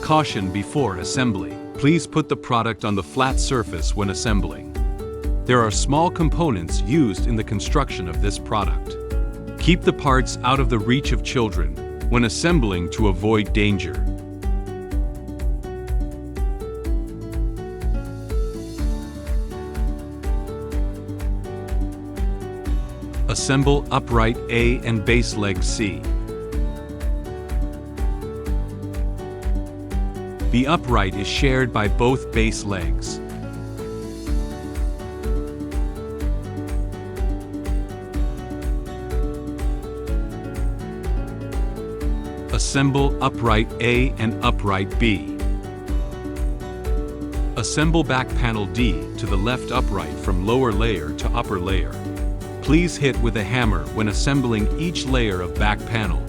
Caution before assembly. Please put the product on the flat surface when assembling. There are small components used in the construction of this product. Keep the parts out of the reach of children when assembling to avoid danger. Assemble upright A and base leg C. The upright is shared by both base legs. Assemble upright A and upright B. Assemble back panel D to the left upright from lower layer to upper layer. Please hit with a hammer when assembling each layer of back panel.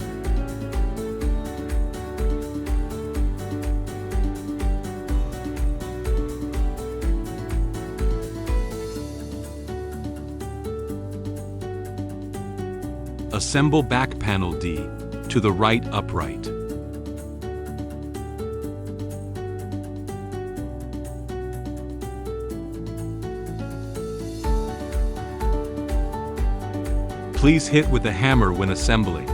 Assemble back panel D to the right upright. Please hit with the hammer when assembling.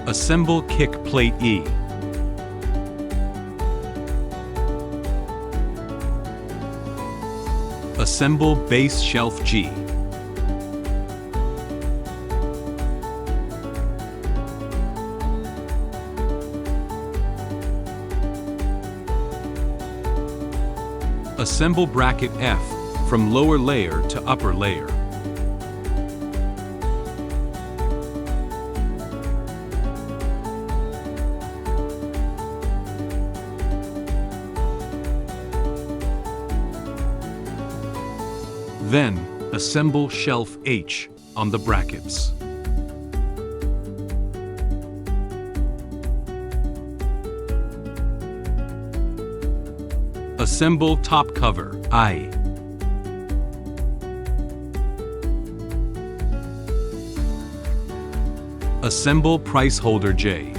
Assemble kick plate E. Assemble base shelf G. Assemble bracket F from lower layer to upper layer. Then, assemble shelf H on the brackets. Assemble top cover I. Assemble price holder J.